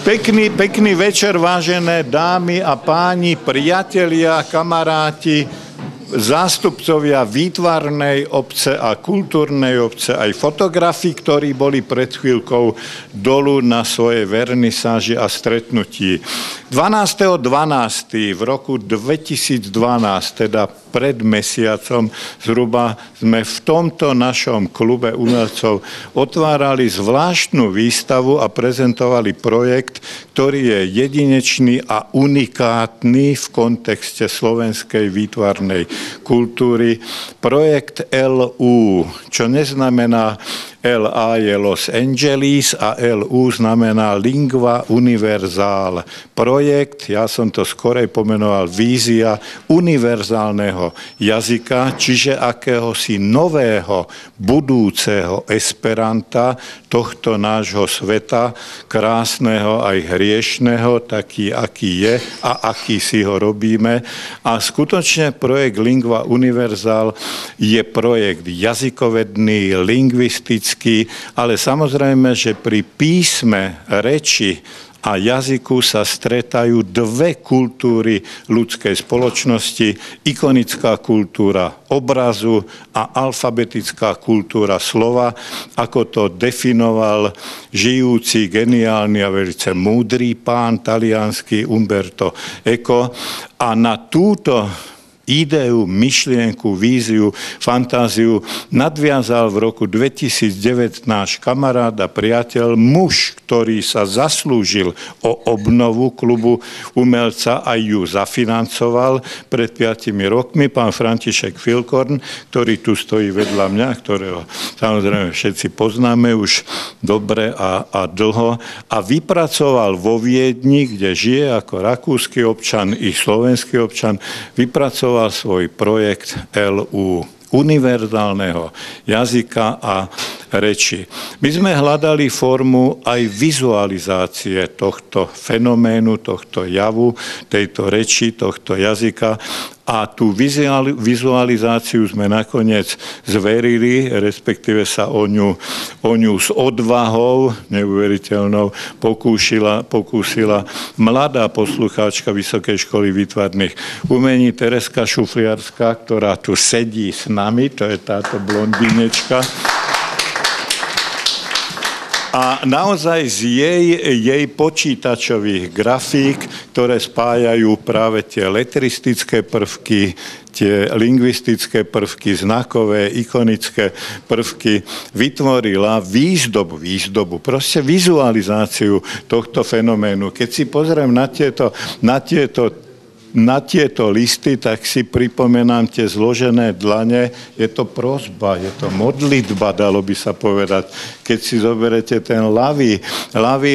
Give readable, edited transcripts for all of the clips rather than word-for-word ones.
Pekný večer, vážené dámy a páni, priatelia, kamaráti, zástupcovia výtvarnej obce a kultúrnej obce, aj fotografi, ktorí boli pred chvíľkou dolu na svojej vernisáži a stretnutí. 12.12. v roku 2012, teda pred mesiacom, zhruba sme v tomto našom klube umelcov otvárali zvláštnu výstavu a prezentovali projekt, ktorý je jedinečný a unikátny v kontexte slovenskej výtvarnej kultúry. Projekt LU, čo neznamená LA je Los Angeles a LU znamená Lingua Universal. Projekt, ja som to skorej pomenoval vízia univerzálneho jazyka, čiže akéhosi nového budúceho esperanta tohto nášho sveta, krásneho aj hriešného, taký, aký je a aký si ho robíme. A skutočne projekt Lingua Universal je projekt jazykovedný, lingvistický, ale samozrejme, že pri písme, reči a jazyku sa stretajú dve kultúry ľudskej spoločnosti, ikonická kultúra obrazu a alfabetická kultúra slova, ako to definoval žijúci, geniálny a veľmi múdry pán taliansky Umberto Eco. A na túto ideu, myšlienku, víziu, fantáziu nadviazal v roku 2009 náš kamarát a priateľ, muž, ktorý sa zaslúžil o obnovu klubu umelca a ju zafinancoval pred 5 rokmi, pán František Filkorn, ktorý tu stojí vedľa mňa, ktorého samozrejme všetci poznáme už dobre a dlho, a vypracoval vo Viedni, kde žije ako rakúsky občan i slovenský občan, vypracoval svoj projekt LU, univerzálneho jazyka a reči. My sme hľadali formu aj vizualizácie tohto fenoménu, tohto javu, tejto reči, tohto jazyka, a tú vizualizáciu sme nakoniec zverili, respektíve sa o ňu s odvahou neuveriteľnou pokúsila mladá poslucháčka Vysokej školy výtvarných umení Tereska Šufliarská, ktorá tu sedí s nami, to je táto blondínečka. A naozaj z jej počítačových grafík, ktoré spájajú práve tie letristické prvky, tie lingvistické prvky, znakové, ikonické prvky, vytvorila výzdobu, proste vizualizáciu tohto fenoménu. Keď si pozriem na tieto listy, tak si pripomenám tie zložené dlane. Je to prosba, je to modlitba, dalo by sa povedať. Keď si zoberete ten ľavý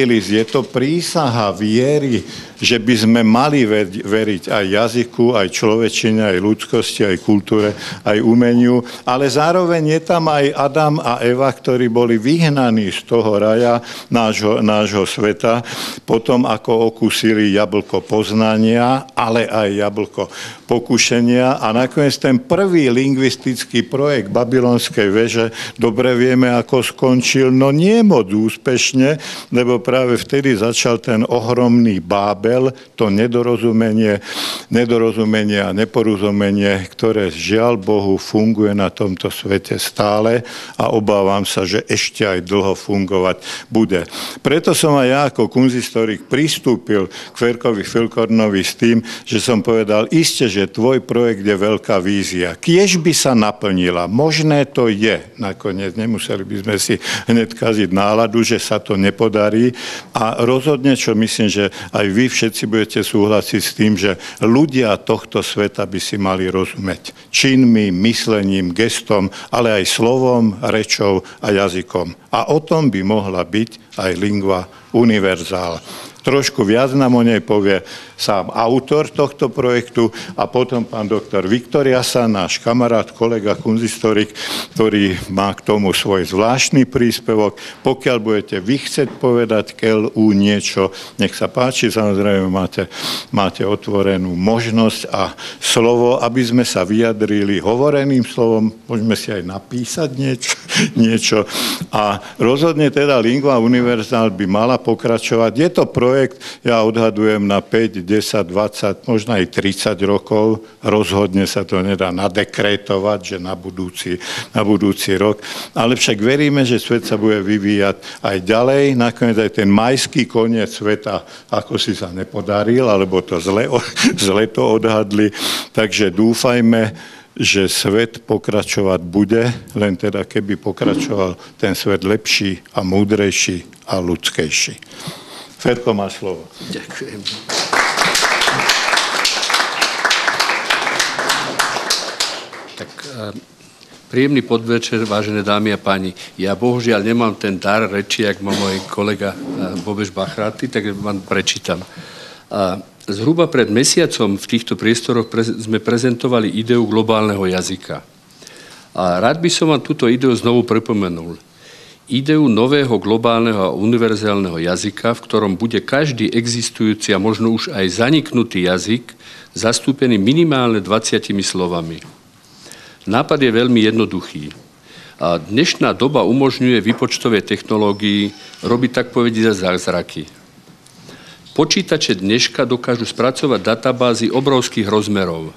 list, je to prísaha viery, že by sme mali veriť aj jazyku, aj človečine, aj ľudskosti, aj kultúre, aj umeniu, ale zároveň je tam aj Adam a Eva, ktorí boli vyhnaní z toho raja nášho sveta, potom ako okúsili jablko poznania, ale aj jablko pokušenia, a nakoniec ten prvý lingvistický projekt Babylonskej veže, dobre vieme, ako skončil, no nie moc úspešne, lebo práve vtedy začal ten ohromný Bábel, to nedorozumenie a neporozumenie, ktoré žiaľ Bohu funguje na tomto svete stále a obávam sa, že ešte aj dlho fungovať bude. Preto som aj ja ako kunsthistorik pristúpil k Ferkovi Filkornovi s tým, že som povedal, iste, že tvoj projekt je veľká vízia. Kiež by sa naplnila, možné to je, nakoniec nemuseli by sme si hneď kaziť náladu, že sa to nepodarí, a rozhodne, čo myslím, že aj vy všetci budete súhlasiť s tým, že ľudia tohto sveta by si mali rozumieť činmi, myslením, gestom, ale aj slovom, rečou a jazykom. A o tom by mohla byť aj Lingua Universal. Trošku viac nám o nej povie sám autor tohto projektu a potom pán doktor Viktor Jasa, náš kamarát, kolega, kunsthistorik, ktorý má k tomu svoj zvláštny príspevok. Pokiaľ budete vy chcieť povedať k LU niečo, nech sa páči, samozrejme máte otvorenú možnosť a slovo, aby sme sa vyjadrili hovoreným slovom, môžeme si aj napísať niečo. A rozhodne teda Lingua Universal by mala pokračovať. Je to projekt, projekt. Ja odhadujem na 5, 10, 20, možno aj 30 rokov. Rozhodne sa to nedá nadekrétovať, že na budúci rok. Ale však veríme, že svet sa bude vyvíjať aj ďalej. Nakoniec aj ten majský koniec sveta ako si sa nepodaril, alebo to zle to odhadli. Takže dúfajme, že svet pokračovať bude, len teda keby pokračoval ten svet lepší a múdrejší a ľudskejší. Ferko, máš slovo. Ďakujem. Tak príjemný podvečer, vážené dámy a páni. Ja bohužiaľ nemám ten dar reči, jak má môj kolega Bobeš Bachráty, tak vám prečítam. Zhruba pred mesiacom v týchto priestoroch sme prezentovali ideu globálneho jazyka. A rád by som vám túto ideu znovu pripomenul. Ideu nového globálneho a univerzálneho jazyka, v ktorom bude každý existujúci a možno už aj zaniknutý jazyk zastúpený minimálne 20 slovami. Nápad je veľmi jednoduchý. A dnešná doba umožňuje výpočtové technológii robiť tak povediať zázraky. Počítače dneška dokážu spracovať databázy obrovských rozmerov.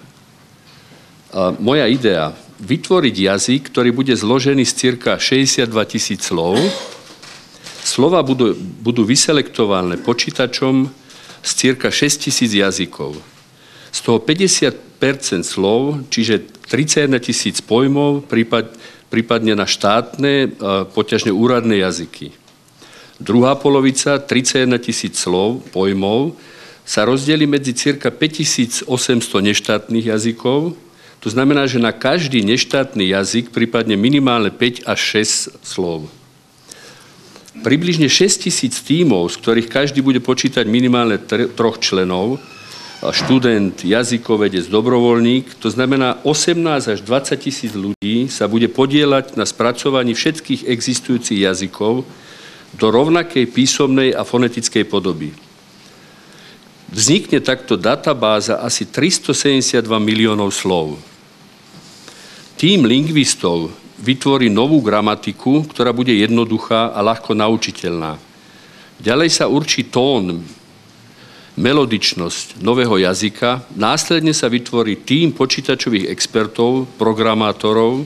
A moja idea, vytvoriť jazyk, ktorý bude zložený z cirka 62 000 slov. Slova budú vyselektované počítačom z cirka 6 000 jazykov. Z toho 50% slov, čiže 31 000 pojmov, prípadne na štátne, poťažne úradné jazyky. Druhá polovica, 31 000 slov, pojmov, sa rozdelí medzi cirka 5800 neštátnych jazykov. To znamená, že na každý neštátny jazyk prípadne minimálne 5 až 6 slov. Približne 6 000 tímov, z ktorých každý bude počítať minimálne 3 členov, študent, jazykovedec, dobrovoľník, to znamená 18 až 20 000 ľudí sa bude podieľať na spracovaní všetkých existujúcich jazykov do rovnakej písomnej a fonetickej podoby. Vznikne takto databáza asi 372 miliónov slov. Tím lingvistov vytvorí novú gramatiku, ktorá bude jednoduchá a ľahko naučiteľná. Ďalej sa určí tón, melodičnosť nového jazyka, následne sa vytvorí tím počítačových expertov, programátorov,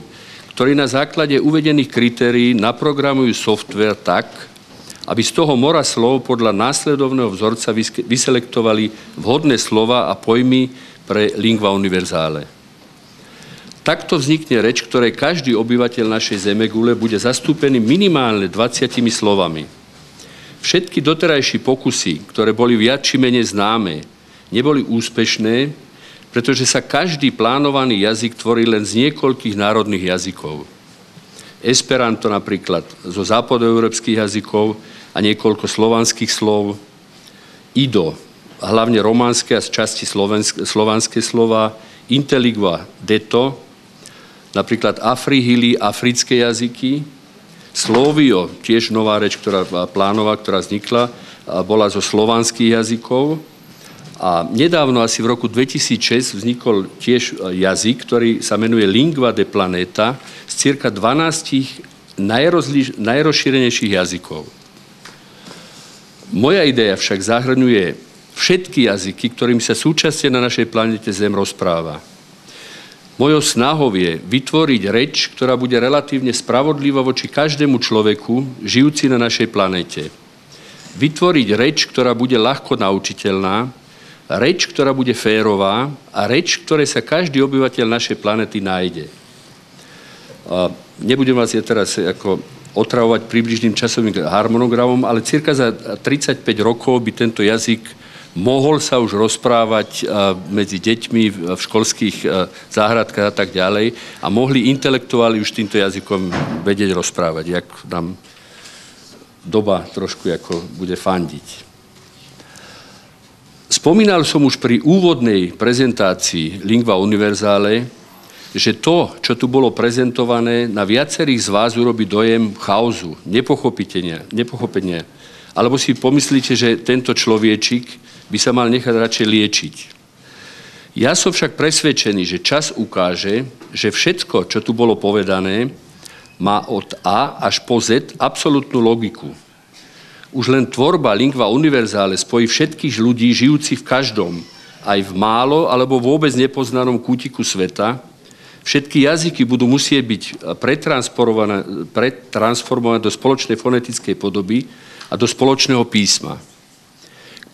ktorí na základe uvedených kritérií naprogramujú softvér tak, aby z toho mora slov podľa následovného vzorca vyselektovali vhodné slova a pojmy pre lingua univerzale. Takto vznikne reč, ktorej každý obyvateľ našej zemegule bude zastúpený minimálne 20 slovami. Všetky doterajší pokusy, ktoré boli viac či menej známe, neboli úspešné, pretože sa každý plánovaný jazyk tvorí len z niekoľkých národných jazykov. Esperanto napríklad zo západoeurópskych jazykov a niekoľko slovanských slov. Ido, hlavne románske a z časti slovanské slova. Intelligua deto, napríklad Afrihili, africké jazyky. Slovio, tiež nová reč, ktorá vznikla, bola zo slovanských jazykov. A nedávno, asi v roku 2006, vznikol tiež jazyk, ktorý sa menuje Lingua de Planeta z cirka 12 najrozšírenejších jazykov. Moja idea však zahrňuje všetky jazyky, ktorým sa súčasne na našej planete Zem rozpráva. Mojou snahou je vytvoriť reč, ktorá bude relatívne spravodlivá voči každému človeku, žijúci na našej planete. Vytvoriť reč, ktorá bude ľahko naučiteľná, reč, ktorá bude férová a reč, ktorej sa každý obyvateľ našej planety nájde. Nebudem vás teraz otravovať približným časovým harmonogramom, ale cirka za 35 rokov by tento jazyk mohol sa už rozprávať medzi deťmi v školských záhradkách a tak ďalej a mohli intelektuáli už týmto jazykom vedieť rozprávať, jak nám doba trošku bude fandiť. Spomínal som už pri úvodnej prezentácii Lingua Universale, že to, čo tu bolo prezentované, na viacerých z vás urobí dojem chaosu, nepochopenia. Alebo si pomyslíte, že tento človečik by sa mal nechať radšej liečiť. Ja som však presvedčený, že čas ukáže, že všetko, čo tu bolo povedané, má od A až po Z absolútnu logiku. Už len tvorba lingua universale spojí všetkých ľudí žijúcich v každom, aj v málo alebo vôbec nepoznanom kútiku sveta. Všetky jazyky budú musieť byť pretransformované do spoločnej fonetickej podoby a do spoločného písma.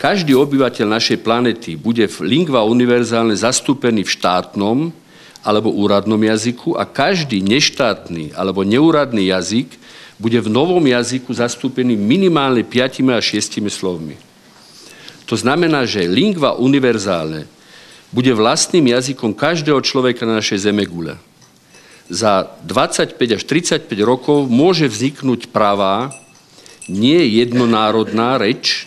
Každý obyvateľ našej planety bude v lingua universálne zastúpený v štátnom alebo úradnom jazyku a každý neštátny alebo neúradný jazyk bude v novom jazyku zastúpený minimálne 5 až 6 slovmi. To znamená, že lingua universálne bude vlastným jazykom každého človeka na našej zemegule. Za 25 až 35 rokov môže vzniknúť pravá, nie jednonárodná reč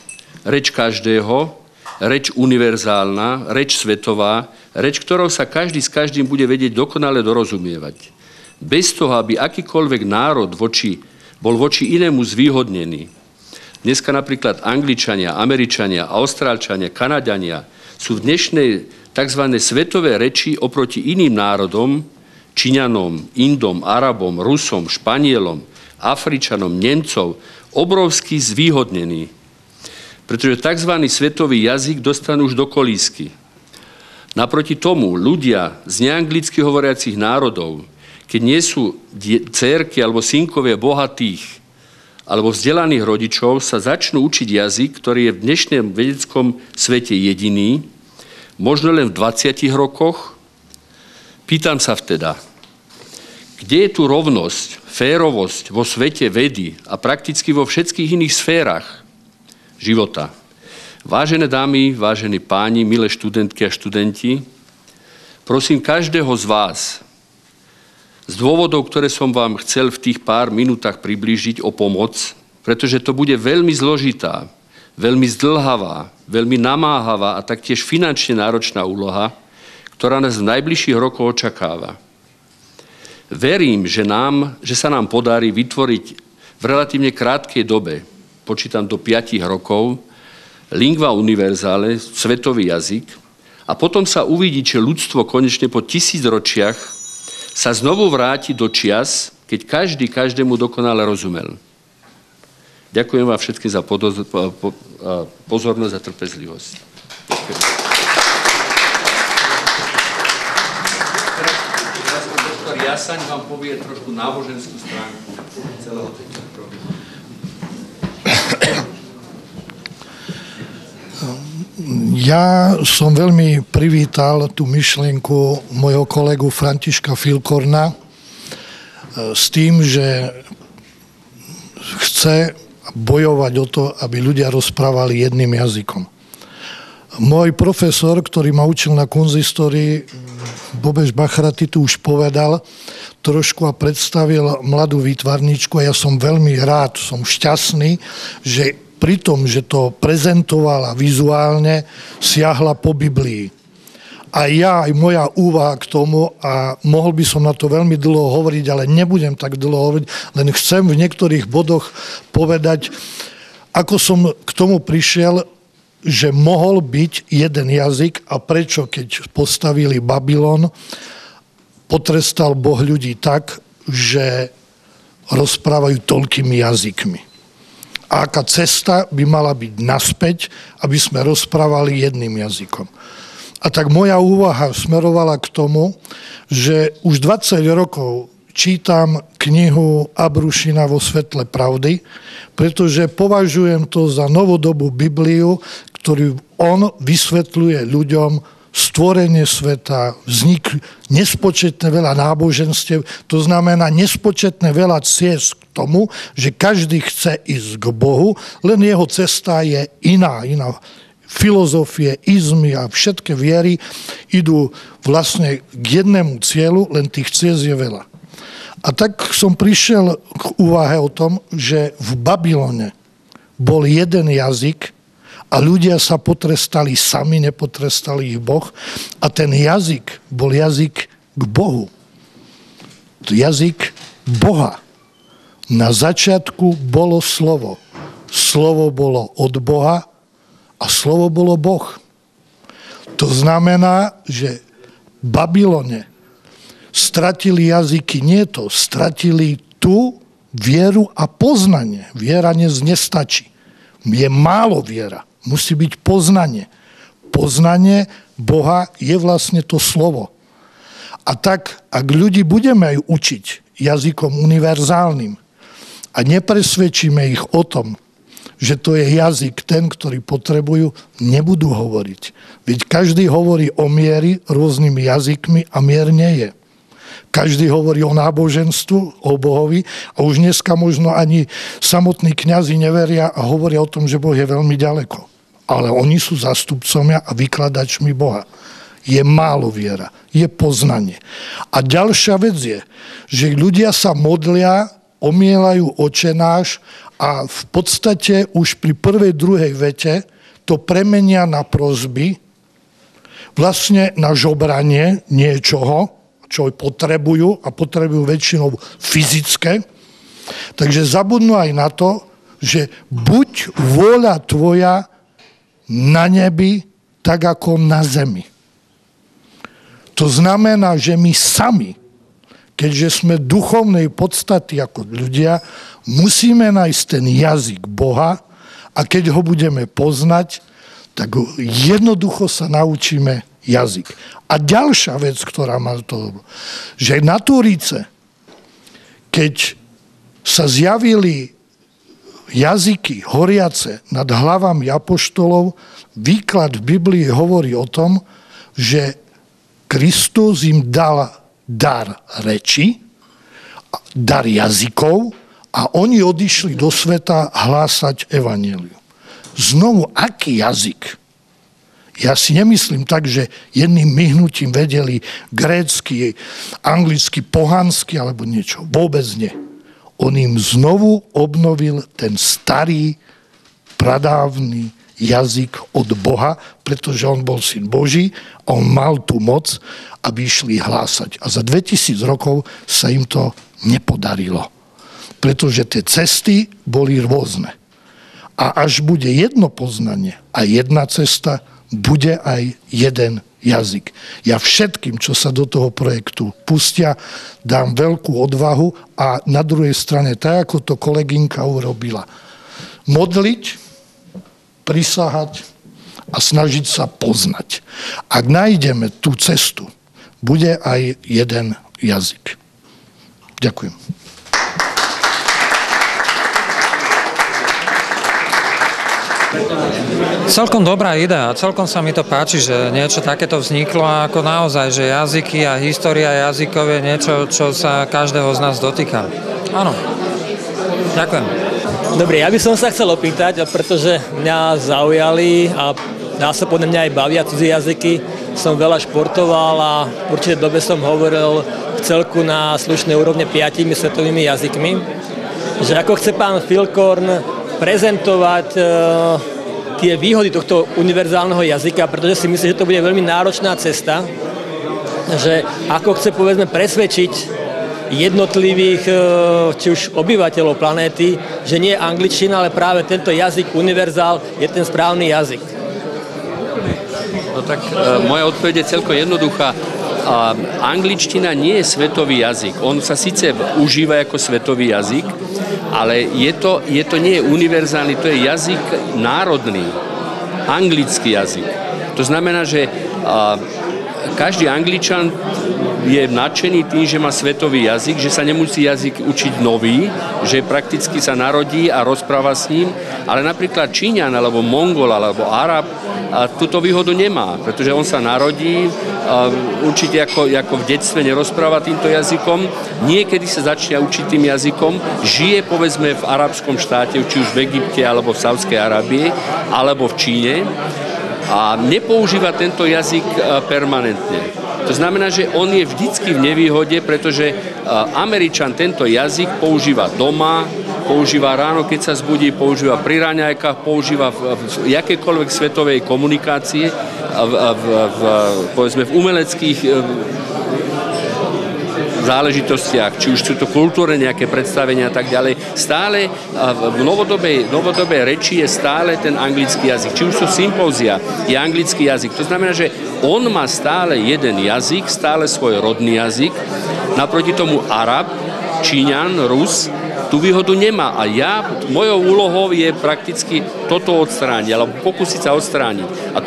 každého, reč univerzálna, reč svetová, reč, ktorou sa každý s každým bude vedieť dokonale dorozumievať. Bez toho, aby akýkoľvek národ bol voči inému zvýhodnený. Dneska napríklad Angličania, Američania, Austrálčania, Kanadania sú v dnešnej tzv. Svetovej reči oproti iným národom, Číňanom, Indom, Arabom, Rusom, Španielom, Afričanom, Nemcov, obrovsky zvýhodnení. Pretože tzv. Svetový jazyk dostanú už do kolísky. Naproti tomu ľudia z neanglicky hovoriacich národov, keď nie sú dcérky alebo synkovia bohatých alebo vzdelaných rodičov, sa začnú učiť jazyk, ktorý je v dnešnom vedeckom svete jediný, možno len v 20 rokoch. Pýtam sa vteda, kde je tu rovnosť, férovosť vo svete vedy a prakticky vo všetkých iných sférach života? Vážené dámy, vážení páni, milé študentky a študenti, prosím každého z vás, z dôvodov, ktoré som vám chcel v tých pár minútach priblížiť, o pomoc, pretože to bude veľmi zložitá, veľmi zdĺhavá, veľmi namáhavá a taktiež finančne náročná úloha, ktorá nás v najbližších rokoch očakáva. Verím, že sa nám podarí vytvoriť v relatívne krátkej dobe, počítam do 5 rokov, lingua universale, svetový jazyk, a potom sa uvidí, či ľudstvo konečne po 1000 ročiach sa znovu vráti do čias, keď každý každému dokonale rozumel. Ďakujem vám všetkým za pozornosť a trpezlivosť. Teraz doktor Jasaň vám povie trošku náboženskú stránku celého tejto programu. Ja som veľmi privítal tú myšlienku mojho kolegu Františka Filkorna s tým, že chce bojovať o to, aby ľudia rozprávali jedným jazykom. Môj profesor, ktorý ma učil na konzistórii, Bobeš Bachraty, tu už povedal trošku a predstavil mladú výtvarničku a ja som veľmi rád, som šťastný, že pri tom, že to prezentovala vizuálne, siahla po Biblii. A ja, aj moja úvaha k tomu, a mohol by som na to veľmi dlho hovoriť, ale nebudem tak dlho hovoriť, len chcem v niektorých bodoch povedať, ako som k tomu prišiel, že mohol byť jeden jazyk a prečo, keď postavili Babylon, potrestal Boh ľudí tak, že rozprávajú toľkými jazykmi. A aká cesta by mala byť naspäť, aby sme rozprávali jedným jazykom. A tak moja úvaha smerovala k tomu, že už 20 rokov čítam knihu Abrušina Vo svetle pravdy, pretože považujem to za novodobú Bibliu, ktorú on vysvetľuje ľuďom stvorenie sveta, vznik nespočetne veľa náboženstiev, to znamená nespočetne veľa ciest k tomu, že každý chce ísť k Bohu, len jeho cesta je iná. Filozofie, izmy a všetky viery idú vlastne k jednému cieľu, len tých ciest je veľa. A tak som prišiel k úvahe o tom, že v Babylone bol jeden jazyk, a ľudia sa potrestali sami, nepotrestali ich Boh. A ten jazyk bol jazyk k Bohu. Jazyk Boha. Na začiatku bolo slovo. Slovo bolo od Boha a slovo bolo Boh. To znamená, že v Babylone stratili jazyky, nie to, stratili tú vieru a poznanie. Viera nestačí. je málo viera. Musí byť poznanie. Poznanie Boha je vlastne to slovo. A tak, ak ľudí budeme aj učiť jazykom univerzálnym a nepresvedčíme ich o tom, že to je jazyk ten, ktorý potrebujú, nebudú hovoriť. Veď každý hovorí o miery rôznymi jazykmi a mier nie je. Každý hovorí o náboženstvu, o Bohovi a už dneska možno ani samotní kňazi neveria a hovoria o tom, že Boh je veľmi ďaleko. Ale oni sú zástupcovia a vykladačmi Boha. Je málo viera, je poznanie. A ďalšia vec je, že ľudia sa modlia, omielajú Otče náš a v podstate už pri prvej, druhej vete to premenia na prosby, vlastne na žobranie niečoho, čo potrebujú a potrebujú väčšinou fyzické. Takže zabudnú aj na to, že buď vôľa tvoja na nebi, tak ako na zemi. To znamená, že my sami, keďže sme duchovnej podstaty ako ľudia, musíme nájsť ten jazyk Boha a keď ho budeme poznať, tak jednoducho sa naučíme jazyk. A ďalšia vec, ktorá má to, že na Túrice, keď sa zjavili jazyky horiace nad hlavami apoštolov, výklad v Biblii hovorí o tom, že Kristus im dal dar reči, dar jazykov a oni odišli do sveta hlásať evanjelium. Znovu, aký jazyk? Ja si nemyslím tak, že jedným myhnutím vedeli grécky, anglicky, pohansky alebo niečo. Vôbec nie. On im znovu obnovil ten starý, pradávny jazyk od Boha, pretože on bol syn Boží a on mal tú moc, aby išli hlásať. A za 2000 rokov sa im to nepodarilo. Pretože tie cesty boli rôzne. A až bude jedno poznanie a jedna cesta, bude aj jeden jazyk. Ja všetkým, čo sa do toho projektu pustia, dám veľkú odvahu a na druhej strane, tak ako to kolegynka urobila, modliť, prisahať a snažiť sa poznať. Ak nájdeme tú cestu, bude aj jeden jazyk. Ďakujem. Celkom dobrá idea, celkom sa mi to páči, že niečo takéto vzniklo a ako naozaj, že jazyky a história jazykov je niečo, čo sa každého z nás dotýka. Áno, ďakujem. Dobre, ja by som sa chcel opýtať, pretože mňa zaujali a dá sa podľa mňa aj bavia cudzie jazyky. Som veľa športoval a v určitej dobe som hovoril v celku na slušnej úrovne 5 svetovými jazykmi. Že ako chce pán Filkorn prezentovať tie výhody tohto univerzálneho jazyka, pretože si myslím, že to bude veľmi náročná cesta, že ako chce povedzme presvedčiť jednotlivých, či už obyvateľov planéty, že nie je angličtina, ale práve tento jazyk univerzál je ten správny jazyk. No tak moja odpoveď je celkom jednoduchá. Angličtina nie je svetový jazyk. On sa síce užíva ako svetový jazyk, ale je to nie je univerzálny, to je jazyk národný, anglický jazyk. To znamená, že každý Angličan je nadšený tým, že má svetový jazyk, že sa nemusí jazyk učiť nový, že prakticky sa narodí a rozpráva s ním, ale napríklad Číňan, alebo Mongol, alebo Arab túto výhodu nemá, pretože on sa narodí, určite ako v detstve nerozpráva týmto jazykom, niekedy sa začne učiť tým jazykom, žije povedzme v arabskom štáte, či už v Egypte, alebo v Saudskej Arábii, alebo v Číne, a nepoužíva tento jazyk permanentne. To znamená, že on je vždycky v nevýhode, pretože Američan tento jazyk používa doma, používa ráno, keď sa zbudí, používa pri raňajkách, používa v jakékoľvek svetovej komunikácii, povedzme v umeleckých záležitostiach, či už sú to kultúrne nejaké predstavenia a tak ďalej. Stále v novodobej reči je stále ten anglický jazyk. Či už sú sympózia, je anglický jazyk. To znamená, že on má stále jeden jazyk, stále svoj rodný jazyk. Naproti tomu Arab, Číňan, Rus, tú výhodu nemá. A mojou úlohou je prakticky toto odstrániť, alebo pokúsiť sa odstrániť. A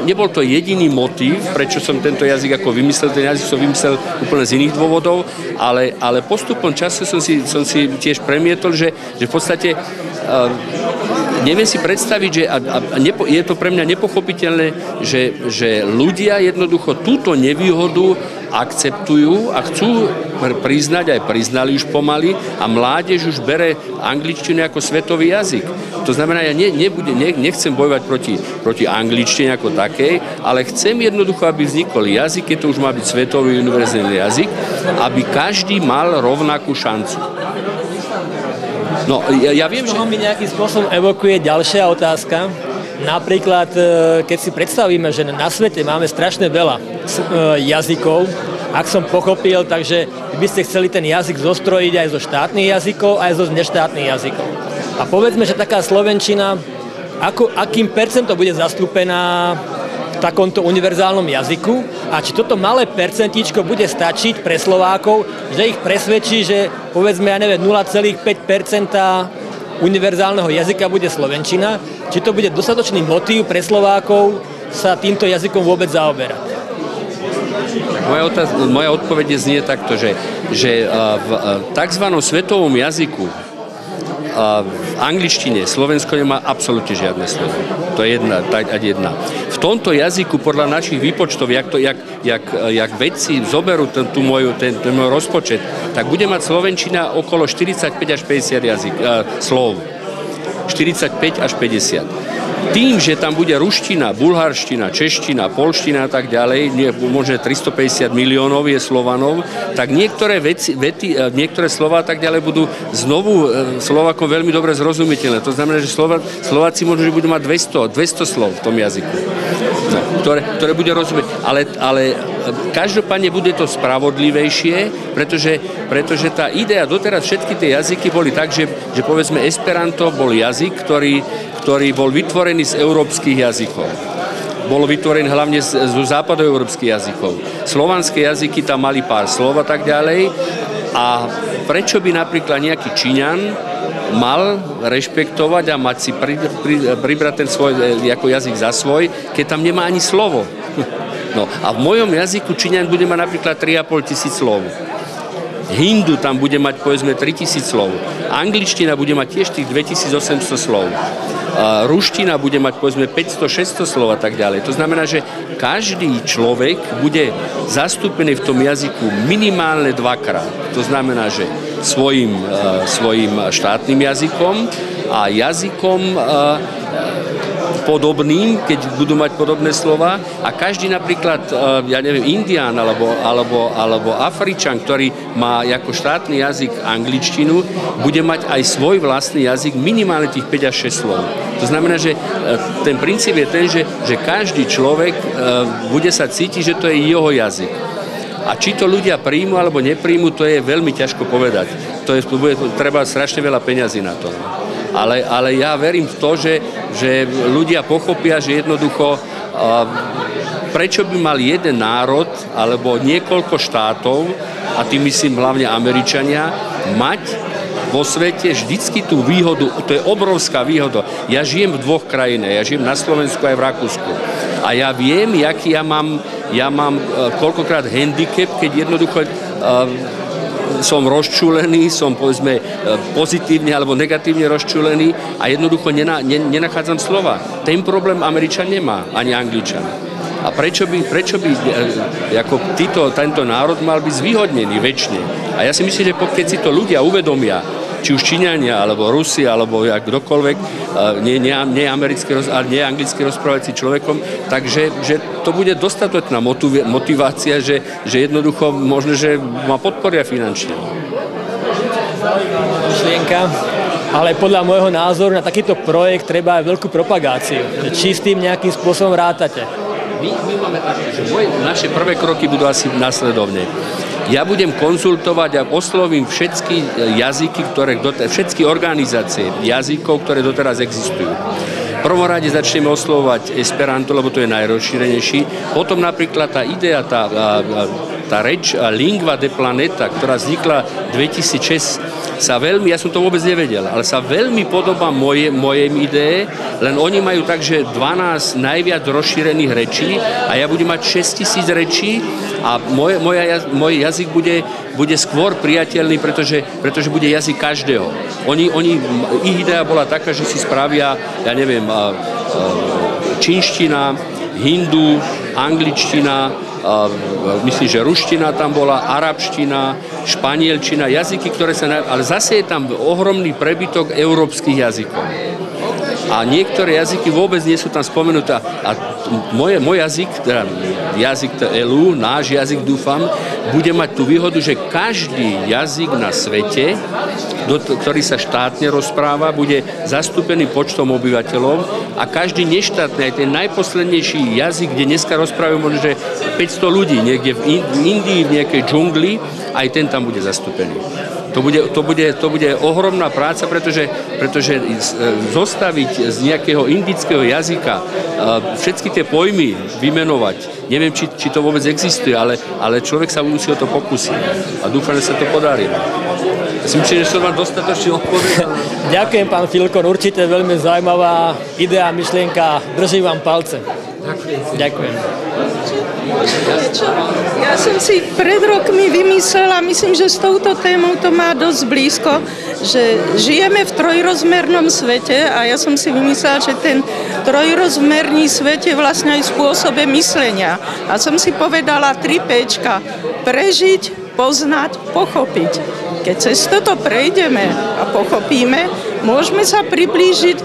nebol to jediný motív, prečo som tento jazyk ako vymyslel. Ten jazyk som vymyslel úplne z iných dôvodov, ale postupom času som si tiež premietol, že v podstate neviem si predstaviť, že je to pre mňa nepochopiteľné, že ľudia jednoducho túto nevýhodu akceptujú a chcú priznať, aj priznali už pomaly, a mládež už bere angličtinu ako svetový jazyk. To znamená, ja nechcem bojovať proti angličtine ako takej, ale chcem jednoducho, aby vznikol jazyk, keď to už má byť svetový univerzálny jazyk, aby každý mal rovnakú šancu. No, ja viem, že... mi nejakým spôsobom evokuje ďalšia otázka. Napríklad, keď si predstavíme, že na svete máme strašne veľa jazykov, ak som pochopil, takže by ste chceli ten jazyk zostrojiť aj zo štátnych jazykov, aj zo neštátnych jazykov. A povedzme, že taká slovenčina, akým percentom bude zastúpená v takomto univerzálnom jazyku a či toto malé percentíčko bude stačiť pre Slovákov, že ich presvedčí, že povedzme, 0,5% univerzálneho jazyka bude slovenčina, či to bude dostatočný motív pre Slovákov sa týmto jazykom vôbec zaoberať. Moja odpoveď znie takto, že v tzv. Svetovom jazyku v angličtine Slovensko nemá absolútne žiadne slovo. To je jedna. V tomto jazyku podľa našich výpočtov, jak vedci zoberú ten môj rozpočet, tak bude mať slovenčina okolo 45 až 50 slov. 45 až 50. Tým, že tam bude ruština, bulharština, čeština, polština a tak ďalej, možno 350 miliónov je Slovanov, tak niektoré niektoré slová tak ďalej budú znovu Slovákom veľmi dobre zrozumiteľné. To znamená, že Slováci možno, že budú mať 200 slov v tom jazyku, ktoré bude rozumieť. Ale každopádne bude to spravodlivejšie, pretože tá idea, doteraz všetky tie jazyky boli tak, že povedzme Esperanto bol jazyk, ktorý bol vytvorený z európskych jazykov. Bolo vytvorený hlavne zo západoeurópskych jazykov. Slovanské jazyky tam mali pár slov a tak ďalej. A prečo by napríklad nejaký Číňan mal rešpektovať a mať si pribrať ten svoj ako jazyk za svoj, keď tam nemá ani slovo? No a v mojom jazyku Číňan bude mať napríklad 3,5 tisíc slov. Hindu tam bude mať povedzme 3000 slov. Angličtina bude mať tiež tých 2800 slov. Ruština bude mať povedzme 500-600 slov a tak ďalej. To znamená, že každý človek bude zastúpený v tom jazyku minimálne dvakrát. To znamená, že svojim štátnym jazykom a jazykom podobným, keď budú mať podobné slova, a každý napríklad, Indián alebo Afričan, ktorý má ako štátny jazyk angličtinu, bude mať aj svoj vlastný jazyk minimálne tých 5 až 6 slov. To znamená, že ten princíp je ten, že každý človek bude sa cítiť, že to je jeho jazyk. A či to ľudia príjmu alebo nepríjmu, to je veľmi ťažko povedať. Bude treba strašne veľa peňazí na to. Ale ja verím v to, že ľudia pochopia, že jednoducho prečo by mal jeden národ alebo niekoľko štátov, a tým myslím hlavne Američania, mať vo svete vždycky tú výhodu. To je obrovská výhoda. Ja žijem v dvoch krajinách. Ja žijem na Slovensku aj v Rakúsku. A ja viem, aký ja mám koľkokrát handicap, keď jednoducho som rozčúlený, som povedzme pozitívne alebo negatívne rozčúlený a jednoducho nenachádzam slova. Ten problém Američan nemá, ani Angličan. A prečo by ako tento národ mal byť zvýhodnený väčšine? A ja si myslím, že keď si to ľudia uvedomia, či už Číňania, alebo Rusi, alebo kdokoľvek, nie anglicky rozprávajúci človekom, takže že to bude dostatočná motivácia, že jednoducho možno, že ma podporia finančne. Myšlienka, ale podľa môjho názoru na takýto projekt treba aj veľkú propagáciu. Či s tým nejakým spôsobom rátate? My máme také, že naše prvé kroky budú asi následovne. Ja budem konzultovať a oslovím všetky jazyky, všetky organizácie jazykov, ktoré doteraz existujú. V prvom rade začneme oslovovať Esperanto, lebo to je najrozšírenejší. Potom napríklad tá idea, tá reč Lingua de Planeta, ktorá vznikla 2006, sa veľmi, ja som to vôbec nevedel, ale sa veľmi podobá mojej idee, len oni majú tak, že 12 najviac rozšírených rečí a ja budem mať 6000 rečí a môj jazyk bude skôr priateľný, pretože bude jazyk každého. Ich idea bola taká, že si spravia, ja neviem, čínština, hindu, angličtina, myslím, že ruština tam bola, arabština, španielčina, jazyky, ale zase je tam ohromný prebytok európskych jazykov. A niektoré jazyky vôbec nie sú tam spomenuté. A môj jazyk, teda jazyk ELU, náš jazyk, dúfam, bude mať tú výhodu, že každý jazyk na svete, ktorý sa štátne rozpráva, bude zastúpený počtom obyvateľov a každý neštátny, aj ten najposlednejší jazyk, kde dneska rozprávajú možno, že 500 ľudí, niekde v Indii, v nejakej džungli, aj ten tam bude zastúpený. To bude ohromná práca, pretože zostaviť z nejakého indického jazyka všetky tie pojmy vymenovať, neviem, či to vôbec existuje, ale človek sa musí o to pokúsiť. A dúfam, že sa to podarí. Ja si myslím, že som vám dostatočne odpovedal. Ďakujem, pán Filkon, určite veľmi zaujímavá idea, myšlienka. Držím vám palce. Ďakujem. Ja som si pred rokmi vymyslela, myslím, že s touto témou to má dosť blízko, že žijeme v trojrozmernom svete a ja som si vymyslela, že ten trojrozmerný svet je vlastne aj spôsobe myslenia. A som si povedala 3 Pčka. Prežiť, poznať, pochopiť. Keď cez toto prejdeme a pochopíme, môžeme sa priblížiť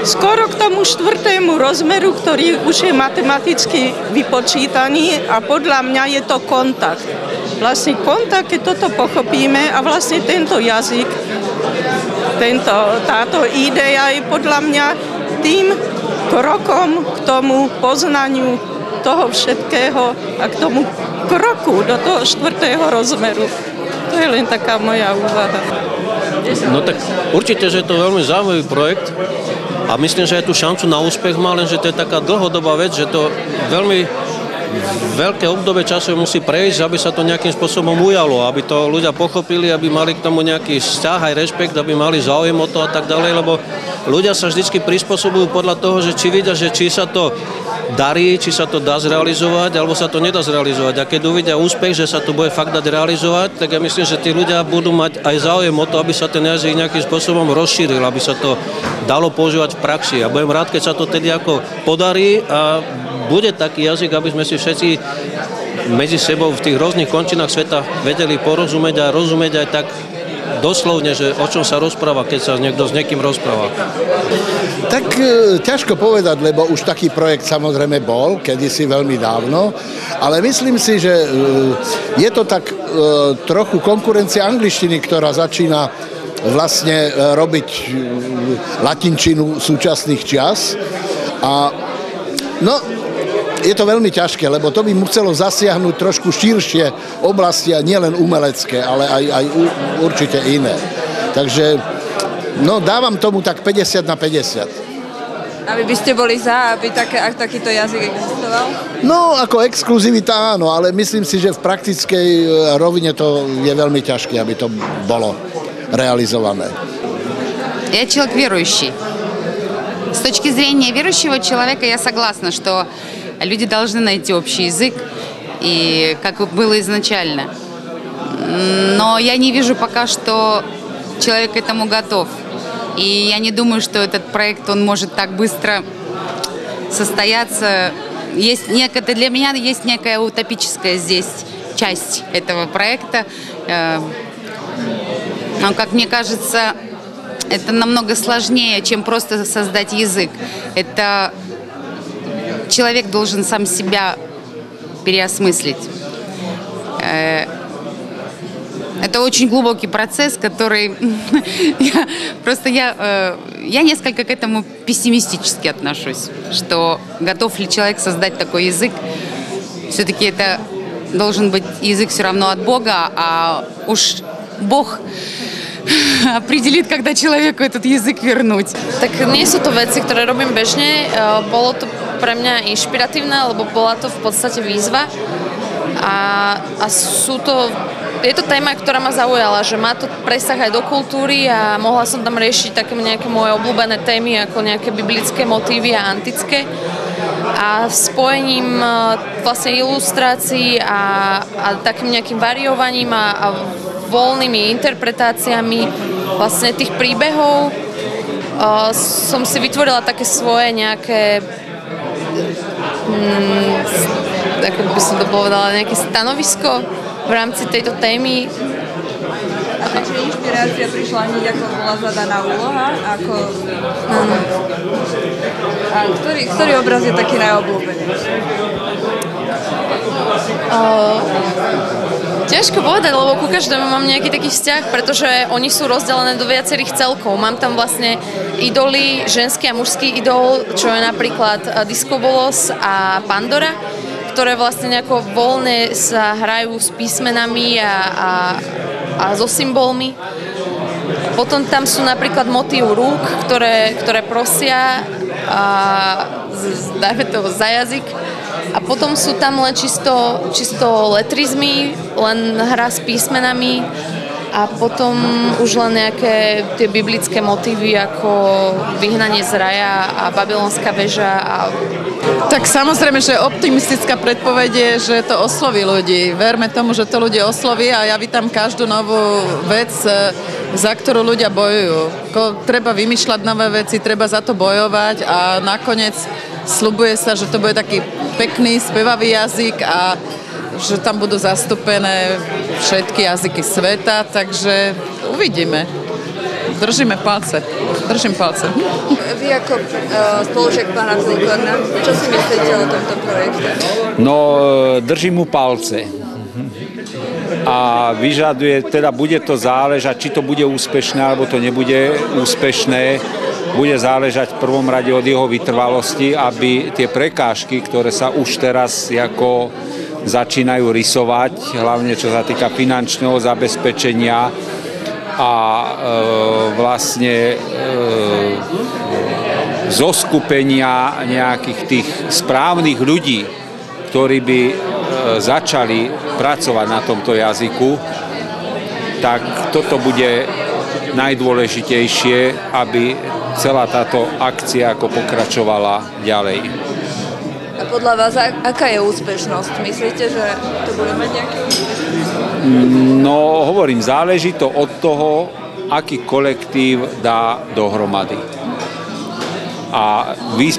skoro k tomu 4. rozmeru, ktorý už je matematicky vypočítaný a podľa mňa je to kontakt. Vlastne kontakt, keď toto pochopíme a vlastne tento jazyk, táto idea je podľa mňa tým krokom k tomu poznaniu toho všetkého a k tomu kroku do toho 4. rozmeru. To je len taká moja úvaha. No tak určite, že je to veľmi zaujímavý projekt a myslím, že aj tú šancu na úspech má, lenže to je taká dlhodobá vec, že to veľmi veľké obdobie času musí prejsť, aby sa to nejakým spôsobom ujalo, aby to ľudia pochopili, aby mali k tomu nejaký vzťah aj rešpekt, aby mali záujem o to a tak ďalej, lebo ľudia sa vždycky prispôsobujú podľa toho, že či vidia, že či sa to darí, či sa to dá zrealizovať, alebo sa to nedá zrealizovať. A keď uvidia úspech, že sa to bude fakt dať realizovať, tak ja myslím, že tí ľudia budú mať aj záujem o to, aby sa ten jazyk nejakým spôsobom rozšíril, aby sa to dalo používať v praxi. A budem rád, keď sa to tedy ako podarí a bude taký jazyk, aby sme si všetci medzi sebou v tých rôznych končinách sveta vedeli porozumieť a rozumieť aj tak doslovne, že o čom sa rozpráva, keď sa niekto s niekým rozpráva. Tak ťažko povedať, lebo už taký projekt samozrejme bol, kedysi veľmi dávno, ale myslím si, že je to tak trochu konkurencia angličtiny, ktorá začína vlastne robiť latinčinu súčasných čias. A no, je to veľmi ťažké, lebo to by muselo zasiahnuť trošku širšie oblasti a nielen umelecké, ale aj určite iné. Takže no, dávam tomu tak 50/50. A vy by ste boli za, aby takýto jazyk existoval? No, ako exkluzivita áno, ale myslím si, že v praktickej rovine to je veľmi ťažké, aby to bolo realizované. Я человек верующий. С точки зрения верующего человека я согласна, что люди должны найти общий язык, и как было изначально. Но я не вижу пока, что человек к этому готов. И я не думаю, что этот проект, он может так быстро состояться. Для меня есть некая утопическая здесь часть этого проекта. Но, как мне кажется, это намного сложнее, чем просто создать язык. Это человек должен сам себя переосмыслить. Это очень глубокий процесс, который я несколько к этому пессимистически отношусь, что готов ли человек создать такой язык. Все-таки это должен быть язык все равно от Бога, а уж Бог определит, когда человеku этот jazyk вернуть. Tak nie sú to veci, ktoré robím bežne. Bolo to pre mňa inšpiratívne, lebo bola to v podstate výzva. A je to téma, ktorá ma zaujala, že má to presah aj do kultúry a mohla som tam riešiť také nejaké moje obľúbené témy, ako nejaké biblické motívy a antické. A spojením vlastne ilustrácií a takým nejakým variovaním a voľnými interpretáciami vlastne tých príbehov som si vytvorila také svoje nejaké ako by som to povedala, nejaké stanovisko v rámci tejto témy. A takže inšpirácia prišla hneď, ako bola zadaná úloha? Áno. A ktorý obraz je taký najobľúbenejší? Ťažko povedať, lebo ku každému mám nejaký taký vzťah, pretože oni sú rozdelené do viacerých celkov. Mám tam vlastne idoly, ženský a mužský idol, čo je napríklad Discobolos a Pandora, ktoré vlastne nejako voľne sa hrajú s písmenami a so symbolmi. Potom tam sú napríklad motív rúk, ktoré prosia dajme to za jazyk. A potom sú tam len čisto letrizmy, len hra s písmenami a potom už len nejaké tie biblické motívy ako vyhnanie z raja a babylonská väža. Tak samozrejme, že optimistická predpoveď je, že to osloví ľudí. Verme tomu, že to ľudia osloví a ja vítam každú novú vec, za ktorú ľudia bojujú. Treba vymýšľať nové veci, treba za to bojovať a nakoniec sľubuje sa, že to bude taký pekný, spevavý jazyk a že tam budú zastúpené všetky jazyky sveta, takže uvidíme. Držíme palce. Držím palce. Vy ako spolužiak pána Klikorna, čo si myslíte o tomto projekte? No, držím mu palce. A vyžaduje, teda bude to záležať, či to bude úspešné, alebo to nebude úspešné. Bude záležať v prvom rade od jeho vytrvalosti, aby tie prekážky, ktoré sa už teraz ako začínajú rysovať, hlavne čo sa týka finančného zabezpečenia a vlastne zoskupenia nejakých tých správnych ľudí, ktorí by začali pracovať na tomto jazyku, tak toto bude najdôležitejšie, aby celá táto akcia ako pokračovala ďalej. A podľa vás, aká je úspešnosť? Myslíte, že to bude mať nejaký úspešnosť? No, hovorím, záleží to od toho, aký kolektív dá dohromady. A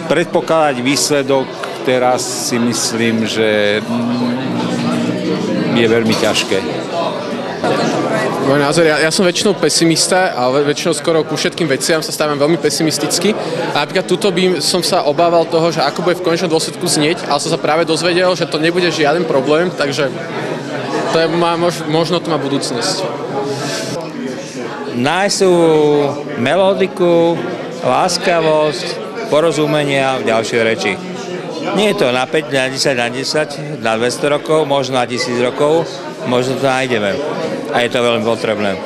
predpokladať výsledok teraz si myslím, že je veľmi ťažké. Môj názor, ja som väčšinou pesimista a väčšinou skoro ku všetkým veciam sa stávam veľmi pesimisticky. A napríklad tuto by som sa obával toho, že ako bude v konečnom dôsledku znieť, ale som sa práve dozvedel, že to nebude žiaden problém, takže to je, možno to má budúcnosť. Nájsť melodiku, láskavosť, porozumenie a ďalšie reči. Nie je to na 5, na 10, na 10, na 200 rokov, možno na 1000 rokov, možno to nájdeme. A je to veľmi potrebné.